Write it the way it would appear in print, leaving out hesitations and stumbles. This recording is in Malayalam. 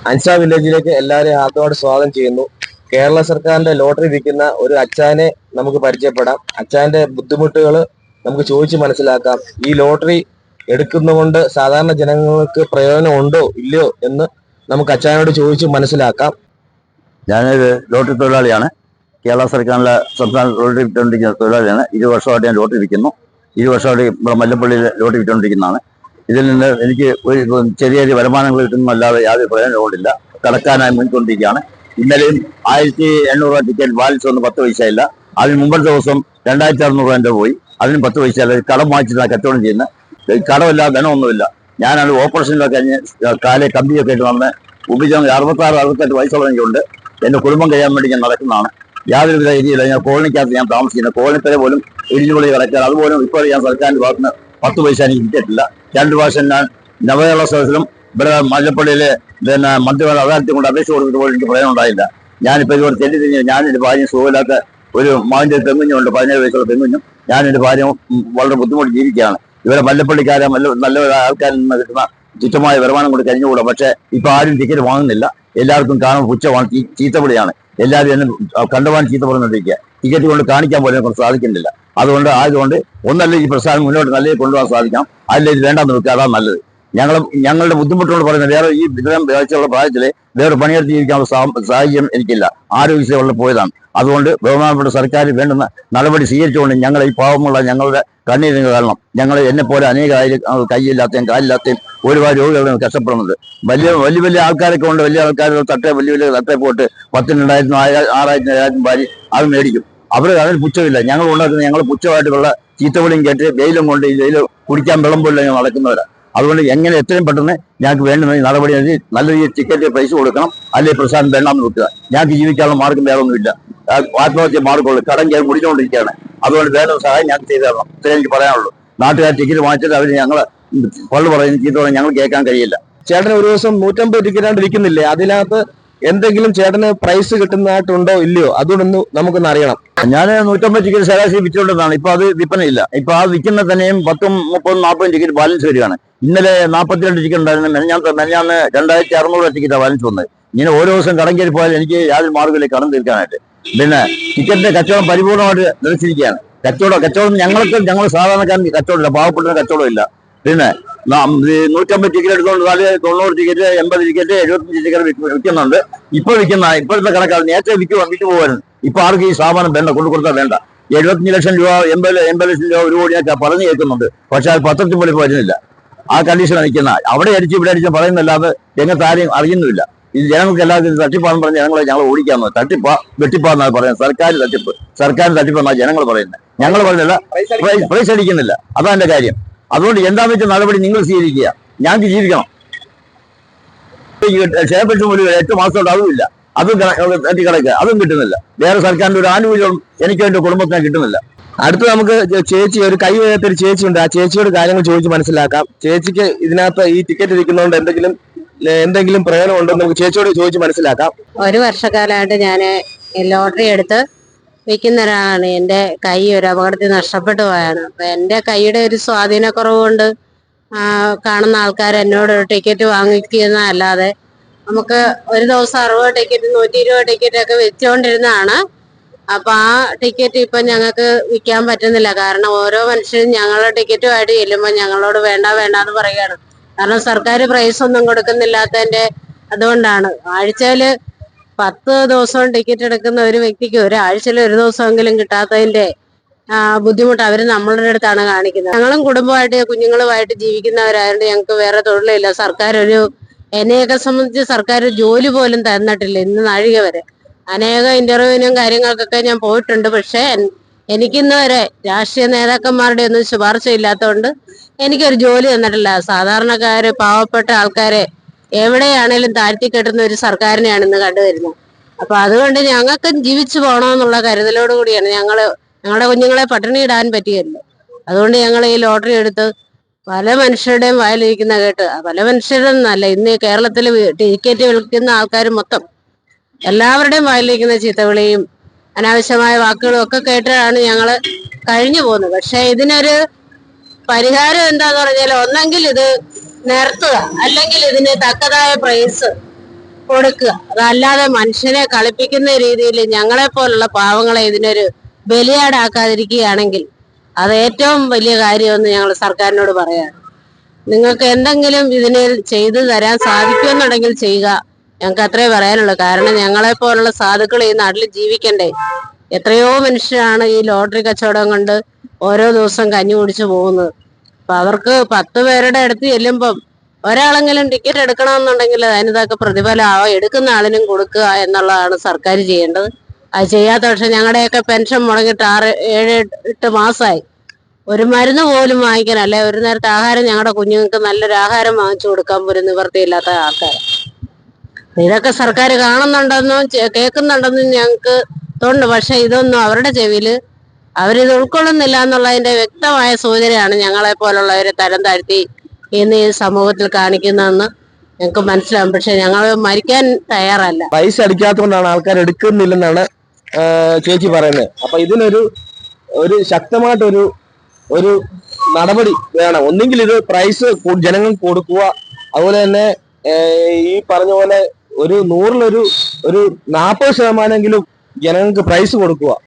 അൻസാ വില്ലേജിലേക്ക് എല്ലാവരെയും ആദ്യമായിട്ട് സ്വാഗതം ചെയ്യുന്നു. കേരള സർക്കാരിന്റെ ലോട്ടറി വിൽക്കുന്ന ഒരു അച്ചാനെ നമുക്ക് പരിചയപ്പെടാം. അച്ചാന്റെ ബുദ്ധിമുട്ടുകൾ നമുക്ക് ചോദിച്ച് മനസ്സിലാക്കാം. ഈ ലോട്ടറി എടുക്കുന്നതുകൊണ്ട് സാധാരണ ജനങ്ങൾക്ക് പ്രയോജനം ഉണ്ടോ ഇല്ലയോ എന്ന് നമുക്ക് അച്ചാനോട് ചോദിച്ച് മനസ്സിലാക്കാം. ഞാനൊരു ലോട്ടറി തൊഴിലാളിയാണ്. കേരള സർക്കാരിലെ സംസ്ഥാന ലോട്ടറി വിറ്റുകൊണ്ടിരിക്കുന്ന തൊഴിലാളിയാണ്. 20 വർഷമായിട്ട് ഞാൻ ലോട്ടറി വിൽക്കുന്നു. 20 വർഷമായിട്ട് ഇവിടെ മല്ലപ്പള്ളിയിൽ ലോട്ടറി വിറ്റുകൊണ്ടിരിക്കുന്നതാണ്. ഇതിൽ നിന്ന് എനിക്ക് ഒരു ചെറിയ ചെറിയ വരുമാനങ്ങൾ കിട്ടുന്നതല്ലാതെ യാതൊരു പ്രയോജനവുമില്ല. കടക്കാനായി മുൻകൊണ്ടിരിക്കുകയാണ്. ഇന്നലെയും 1800 രൂപ ടിക്കറ്റ് ബാലൻസ് ഒന്നും 10 പൈസ ഇല്ല. അതിന് മുമ്പത്തെ ദിവസം 2600 രൂപ പോയി. അതിന് 10 പൈസ ഇല്ല. കടം വാങ്ങിച്ചിട്ടാണ് കച്ചവടം ചെയ്യുന്നത്. കടമില്ല, ധനമൊന്നുമില്ല. ഞാനത് ഓപ്പറേഷനിലൊക്കെ കഴിഞ്ഞ് കാലെ കമ്പിയൊക്കെ ആയിട്ട് വന്ന് ഉപജീവനം 66-68 വയസ്സുള്ള എനിക്കുണ്ട്. എന്റെ കുടുംബം കഴിയാൻ വേണ്ടി ഞാൻ നടക്കുന്നതാണ്. യാതൊരുവിധ രീതിയില്ല. ഞാൻ കോളനിക്കകത്ത് ഞാൻ താമസിക്കുന്നത്. കോളനിപ്പര പോലും ഇടിഞ്ഞുപൊളി കിടക്കാൻ അതുപോലും ഇപ്പോൾ ഞാൻ സർക്കാരിന്റെ ഭാഗത്തുനിന്ന് 10 പൈസ എനിക്ക് കിട്ടിയിട്ടില്ല. 2 പ്രാവശ്യം ഞാൻ നവകേരള സദസ്സിലും ഇവിടെ മല്ലപ്പള്ളിയിലെ മന്ത്രിമാർ അദാലത്തിൽ കൊണ്ട് അപേക്ഷ കൊടുത്തിട്ട് പോലും എനിക്ക് പ്രയോജനം ഉണ്ടായില്ല. ഞാനിപ്പോൾ ഇതുപോലെ തെറ്റി ഞാനെന്റെ ഭാര്യയും സുഖമില്ലാത്ത ഒരു മകന്റെ പെങ്ങുഞ്ഞുണ്ട്, 17 വയസ്സുള്ള പെങ്ങുഞ്ഞും. ഞാനെന്റെ ഭാര്യ വളരെ ബുദ്ധിമുട്ട് ജീവിക്കുകയാണ്. ഇവരെ മല്ലപ്പള്ളിക്കാരെ നല്ല ആൾക്കാരിൽ നിന്ന് കിട്ടുന്ന തുച്ഛമായ വരുമാനം കൊണ്ട് കഴിഞ്ഞുകൂടാ. പക്ഷെ ഇപ്പൊ ആരും ടിക്കറ്റ് വാങ്ങുന്നില്ല. എല്ലാവർക്കും കാണുമ്പോൾ പുച്ഛമാണ്, ചീത്തപടിയാണ്. എല്ലാവരും എന്നെ കണ്ടുപോകാൻ ചീത്ത പറഞ്ഞുകൊണ്ടിരിക്കുക. ടിക്കറ്റ് കൊണ്ട് കാണിക്കാൻ പോലും കൊണ്ട് സാധിക്കുന്നില്ല. ആയതുകൊണ്ട് ഒന്നല്ല ഈ പ്രസ്ഥാനം മുന്നോട്ട് നല്ല കൊണ്ടുപോകാൻ സാധിക്കാം. അതിൽ ഇത് വേണ്ടെന്ന് വെക്കുക, അതാണ് നല്ലത്. ഞങ്ങളുടെ ബുദ്ധിമുട്ടുകൊണ്ട് പറയുന്നത് വേറെ ഈ ഇത്തരം ആഴ്ചയുള്ള പ്രായത്തില് വേറെ പണിയെടുത്ത് ജീവിക്കാനുള്ള സാഹചര്യം എനിക്കില്ല. ആരോഗ്യമുള്ള പോയതാണ്. അതുകൊണ്ട് ബഹുമാനപ്പെട്ട സർക്കാർ വേണ്ടുന്ന നടപടി സ്വീകരിച്ചുകൊണ്ട് ഞങ്ങളെ ഈ പാവമുള്ള ഞങ്ങളുടെ കണ്ണീരിന് കാരണം എന്നെ പോലെ അനേക കൈയില്ലാത്തയും കാലില്ലാത്തയും ഒരുപാട് രോഗികളാണ് കഷ്ടപ്പെടുന്നത്. വലിയ വലിയ ആൾക്കാരൊക്കെ ഉണ്ട്. വലിയ ആൾക്കാർ വലിയ തട്ടേ പോയിട്ട് 10,000, 2,000, 6,000, 7,000 ഭാര്യ അത് മേടിക്കും. അതിന് പുച്ഛമില്ല. ഞങ്ങൾ ഉണ്ടാക്കുന്നത് ഞങ്ങൾ പുച്ഛമായിട്ടുള്ള ചീത്തവിളിയും കേട്ട് വെയിലും കൊണ്ട് ഈ വെയിൽ കുടിക്കാൻ വെള്ളം പോലും ഞങ്ങൾ നടക്കുന്നവരാണ്. അതുകൊണ്ട് എങ്ങനെ എത്രയും പെട്ടെന്ന് ഞങ്ങൾക്ക് വേണ്ടുന്ന നടപടി നല്ല രീതിയിൽ ടിക്കറ്റ് പൈസ കൊടുക്കണം. അല്ലെങ്കിൽ പ്രസാദം വേണ്ടാന്ന് വെക്കുക. ഞങ്ങൾക്ക് ജീവിക്കാനുള്ള മാർഗം വേറെ ഒന്നുമില്ല. ആത്മഹത്യ മാർഗമുള്ളൂ. കടം കയറി മുടിഞ്ഞുകൊണ്ടിരിക്കുകയാണ്. അതുകൊണ്ട് വേണ്ട സഹായം ഞങ്ങൾക്ക് ചെയ്തു തരണം. ഇത്രയും എനിക്ക് പറയാനുള്ളൂ. നാട്ടുകാർ ടിക്കറ്റ് വാങ്ങിച്ചിട്ട് അവർ ഞങ്ങൾ പള്ളു പറയുന്ന ചീത്ത പറയാൻ ഞങ്ങൾ കേൾക്കാൻ കഴിയില്ല. ചേട്ടന് ഒരു ദിവസം 150 ടിക്കറ്റാണ്ട് ഇരിക്കുന്നില്ലേ? അതിനകത്ത് എന്തെങ്കിലും ചേട്ടന് പ്രൈസ് കിട്ടുന്നതായിട്ടുണ്ടോ ഇല്ലയോ? അതുകൊണ്ടൊന്ന് നമുക്കൊന്ന് അറിയണം. ഞാൻ 150 ടിക്കറ്റ് ശരാശരി വിറ്റുകൊണ്ടിരുന്നതാണ്. ഇപ്പൊ അത് വിൽപ്പനയില്ല. ഇപ്പൊ ആ വിൽക്കുന്ന തന്നെയും 10, 30, 40 ടിക്കറ്റ് ബാലൻസ് വരികയാണ്. ഇന്നലെ 42 ടിക്കറ്റ് ഉണ്ടായിരുന്നു. മെനഞ്ഞാന്ന് 2,600 ടിക്കറ്റാണ് ബാലൻസ് വന്നത്. ഇങ്ങനെ ഓരോ ദിവസം കടം കയറി പോയാൽ എനിക്ക് യാതൊരു മാർഗ്ഗമില്ല കടം തീർക്കാനായിട്ട്. പിന്നെ ടിക്കറ്റിന്റെ കച്ചവടം പരിപൂർണമായിട്ട് നിലച്ചിരിക്കുകയാണ്. കച്ചവടം ഞങ്ങൾ സാധാരണക്കാരൻ കച്ചവടമില്ല, പാവപ്പെട്ട കച്ചവടമില്ല. പിന്നെ 150 ടിക്കറ്റ് എടുത്തുകൊണ്ട് 90 ടിക്കറ്റ്, 80 ടിക്കറ്റ്, 75 ടിക്കറ്റ് വിൽക്കുന്നുണ്ട്. ഇപ്പോഴത്തെ കണക്കാണ്. നേരത്തെ വിറ്റ് പോകുമായിരുന്നു. ഇപ്പൊ ആർക്കും ഈ സ്ഥാപനം വേണ്ട, കൊണ്ടുകൊടുത്താൽ വേണ്ട. 75 ലക്ഷം രൂപ, 80 ലക്ഷം രൂപ, 1 കോടിയൊക്കെ പറഞ്ഞു കേൾക്കുന്നുണ്ട്. പക്ഷെ അത് പത്രത്തിൽ പോലും വരുന്നില്ല. ആ കണ്ടീഷനാണ് നിൽക്കുന്ന. അവിടെ അടിച്ച് ഇവിടെ അടിച്ച് പറയുന്നല്ലാതെ രംഗത്ത് ആരെയും അറിയുന്നില്ല. ഇത് ജനങ്ങൾക്ക് എല്ലാവർക്കും തട്ടിപ്പാന്ന് പറഞ്ഞ് ഞങ്ങൾ ഓടിക്കാന്ന്. വെട്ടിപ്പാന്നാണ് പറയുന്നത്. സർക്കാർ തട്ടിപ്പെന്നാണ് ജനങ്ങൾ പറയുന്നത്. ഞങ്ങൾ പറയുന്നില്ല, പ്രൈസ് അടിക്കുന്നില്ല. അതാണ് എന്റെ കാര്യം. അതുകൊണ്ട് എന്താന്ന് വെച്ചാൽ നടപടി നിങ്ങൾ സ്വീകരിക്കുക. ഞങ്ങൾക്ക് ജീവിക്കണം. ക്ഷേമപ്പെട്ട ഒരു 8 മാസത്തോട് അതുമില്ല. അതും തട്ടിക്കിടക്കുക. അതും കിട്ടുന്നില്ല. വേറെ സർക്കാരിന്റെ ഒരു ആനുകൂല്യം എനിക്ക് എന്റെ കുടുംബത്തിന് കിട്ടുന്നില്ല. അടുത്ത് നമുക്ക് ചേച്ചി, ഒരു കൈ വേഗത്തൊരു ചേച്ചി ഉണ്ട്. ആ ചേച്ചിയോട് കാര്യങ്ങൾ ചോദിച്ച് മനസ്സിലാക്കാം. ചേച്ചിക്ക് ഇതിനകത്ത് ഈ ടിക്കറ്റ് ഇരിക്കുന്നതുകൊണ്ട് എന്തെങ്കിലും പ്രയോജനം ഉണ്ടോ നമുക്ക് ചേച്ചിയോട് ചോദിച്ച് മനസ്സിലാക്കാം. 1 വർഷക്കാലമായിട്ട് ഞാൻ ലോട്ടറി എടുത്ത് വിൽക്കുന്ന ഒരാളാണ്. എൻ്റെ കൈ ഒരു അപകടത്തിൽ നഷ്ടപ്പെട്ടു പോയാണ്. അപ്പൊ എൻ്റെ കൈയുടെ ഒരു സ്വാധീനക്കുറവ് കൊണ്ട് കാണുന്ന ആൾക്കാർ എന്നോട് ടിക്കറ്റ് വാങ്ങിക്കുന്നതല്ലാതെ നമുക്ക് ഒരു ദിവസം 60 ടിക്കറ്റ്, 120 ടിക്കറ്റ് ഒക്കെ വെച്ചുകൊണ്ടിരുന്നതാണ്. അപ്പൊ ആ ടിക്കറ്റ് ഇപ്പൊ ഞങ്ങൾക്ക് വിൽക്കാൻ പറ്റുന്നില്ല. കാരണം ഓരോ മനുഷ്യരും ഞങ്ങളുടെ ടിക്കറ്റുമായിട്ട് ചെല്ലുമ്പോൾ ഞങ്ങളോട് വേണ്ടാന്ന് പറയുകയാണ്. കാരണം സർക്കാർ പ്രൈസ് ഒന്നും കൊടുക്കുന്നില്ലാത്തതിന്റെ അതുകൊണ്ടാണ്. ആഴ്ചയില് 10 ദിവസവും ടിക്കറ്റ് എടുക്കുന്ന ഒരു വ്യക്തിക്ക് ഒരാഴ്ചയിൽ ഒരു ദിവസമെങ്കിലും കിട്ടാത്തതിന്റെ ബുദ്ധിമുട്ട് അവര് നമ്മളുടെ അടുത്താണ് കാണിക്കുന്നത്. ഞങ്ങളും കുടുംബമായിട്ട് കുഞ്ഞുങ്ങളുമായിട്ട് ജീവിക്കുന്നവരായതുകൊണ്ട് ഞങ്ങൾക്ക് വേറെ തൊഴിലില്ല. എന്നെയൊക്കെ സംബന്ധിച്ച് സർക്കാർ ജോലി പോലും തന്നിട്ടില്ല ഇന്ന് നാഴിക വരെ. അനേക ഇന്റർവ്യൂവിനും കാര്യങ്ങൾക്കൊക്കെ ഞാൻ പോയിട്ടുണ്ട്. പക്ഷെ എനിക്കിന്ന് വരെ രാഷ്ട്രീയ നേതാക്കന്മാരുടെ ഒന്നും ശുപാർശ ഇല്ലാത്തതുകൊണ്ട് എനിക്കൊരു ജോലി തന്നിട്ടില്ല. സാധാരണക്കാര്, പാവപ്പെട്ട ആൾക്കാരെ എവിടെയാണേലും താഴ്ത്തി കെട്ടുന്ന ഒരു സർക്കാരിനെയാണ് ഇന്ന് കണ്ടുവരുന്നത്. അപ്പൊ അതുകൊണ്ട് ഞങ്ങൾക്ക് ജീവിച്ചു പോകണമെന്നുള്ള കരുതലോട് കൂടിയാണ് ഞങ്ങളുടെ കുഞ്ഞുങ്ങളെ പട്ടിണി ഇടാൻ പറ്റിയല്ലോ. അതുകൊണ്ട് ഞങ്ങൾ ഈ ലോട്ടറി എടുത്ത് പല മനുഷ്യരുടെയും വായിലിരിക്കുന്ന കേട്ട്, പല മനുഷ്യരെന്നല്ല, ഇന്ന് കേരളത്തിൽ ടിക്കറ്റ് വിൽക്കുന്ന ആൾക്കാർ മൊത്തം എല്ലാവരുടെയും വായിലിരിക്കുന്ന ചീത്തവിളിയും അനാവശ്യമായ വാക്കുകളും ഒക്കെ കേട്ടാണ് ഞങ്ങൾ കഴിഞ്ഞു പോകുന്നത്. പക്ഷെ ഇതിനൊരു പരിഹാരം എന്താന്ന് പറഞ്ഞാൽ ഒന്നെങ്കിൽ ഇത് നിർത്തുക, അല്ലെങ്കിൽ ഇതിന് തക്കതായ പ്രൈസ് കൊടുക്കുക. അതല്ലാതെ മനുഷ്യനെ കളിപ്പിക്കുന്ന രീതിയിൽ ഞങ്ങളെ പോലുള്ള പാവങ്ങളെ ഇതിനൊരു ബലിയാടാക്കാതിരിക്കുകയാണെങ്കിൽ അത് ഏറ്റവും വലിയ കാര്യമെന്ന് ഞങ്ങൾ സർക്കാരിനോട് പറയാണ്. നിങ്ങൾക്ക് എന്തെങ്കിലും ഇതിന് ചെയ്തു തരാൻ സാധിക്കുമെന്നുണ്ടെങ്കിൽ ചെയ്യുക. ഞങ്ങൾക്ക് അത്രേ പറയാനുള്ളൂ. കാരണം ഞങ്ങളെ പോലുള്ള സാധുക്കൾ ഈ നാട്ടിൽ ജീവിക്കണ്ടേ? എത്രയോ മനുഷ്യരാണ് ഈ ലോട്ടറി കച്ചവടം കൊണ്ട് ഓരോ ദിവസം കഞ്ഞി കുടിച്ചു പോകുന്നത്. അപ്പൊ അവർക്ക് 10 പേരുടെ അടുത്ത് ചെല്ലുമ്പം ഒരാളെങ്കിലും ടിക്കറ്റ് എടുക്കണമെന്നുണ്ടെങ്കിൽ അതിനൊക്കെ പ്രതിഫലം എടുക്കുന്ന ആളിനും കൊടുക്കുക എന്നുള്ളതാണ് സർക്കാർ ചെയ്യേണ്ടത്. അത് ചെയ്യാത്ത പക്ഷെ ഞങ്ങളുടെയൊക്കെ പെൻഷൻ മുടങ്ങിയിട്ട് 6-7-8 മാസമായി. ഒരു മരുന്ന് പോലും വാങ്ങിക്കാൻ, അല്ലെ ഒരു നേരത്തെ ആഹാരം ഞങ്ങളുടെ കുഞ്ഞുങ്ങൾക്ക് നല്ലൊരു ആഹാരം വാങ്ങിച്ചു കൊടുക്കാൻ പോലും നിവൃത്തിയില്ലാത്ത ആൾക്കാർ. ഇതൊക്കെ സർക്കാർ കാണുന്നുണ്ടെന്നും കേൾക്കുന്നുണ്ടെന്നും ഞങ്ങൾക്ക് തോന്നുന്നു. പക്ഷെ ഇതൊന്നും അവരുടെ ചെവിയിൽ അവരിത് ഉൾക്കൊള്ളുന്നില്ല എന്നുള്ളതിന്റെ വ്യക്തമായ സൂചനയാണ് ഞങ്ങളെ പോലുള്ളവരെ തരം താഴ്ത്തി ഇന്ന് ഈ സമൂഹത്തിൽ കാണിക്കുന്നതെന്ന് ഞങ്ങൾക്ക് മനസ്സിലാവും. പക്ഷെ ഞങ്ങൾ മരിക്കാൻ തയ്യാറല്ല. പൈസ അടിക്കാത്തതുകൊണ്ടാണ് ആൾക്കാർ എടുക്കുന്നില്ലെന്നാണ് ചേച്ചി പറയുന്നത്. അപ്പൊ ഇതിനൊരു ശക്തമായിട്ടൊരു നടപടി വേണം. ഒന്നെങ്കിൽ ഇത് പ്രൈസ് ജനങ്ങൾക്ക് കൊടുക്കുക, അതുപോലെ തന്നെ ഈ പറഞ്ഞ പോലെ ഒരു 100-ൽ ഒരു 40% ജനങ്ങൾക്ക് പ്രൈസ് കൊടുക്കുക.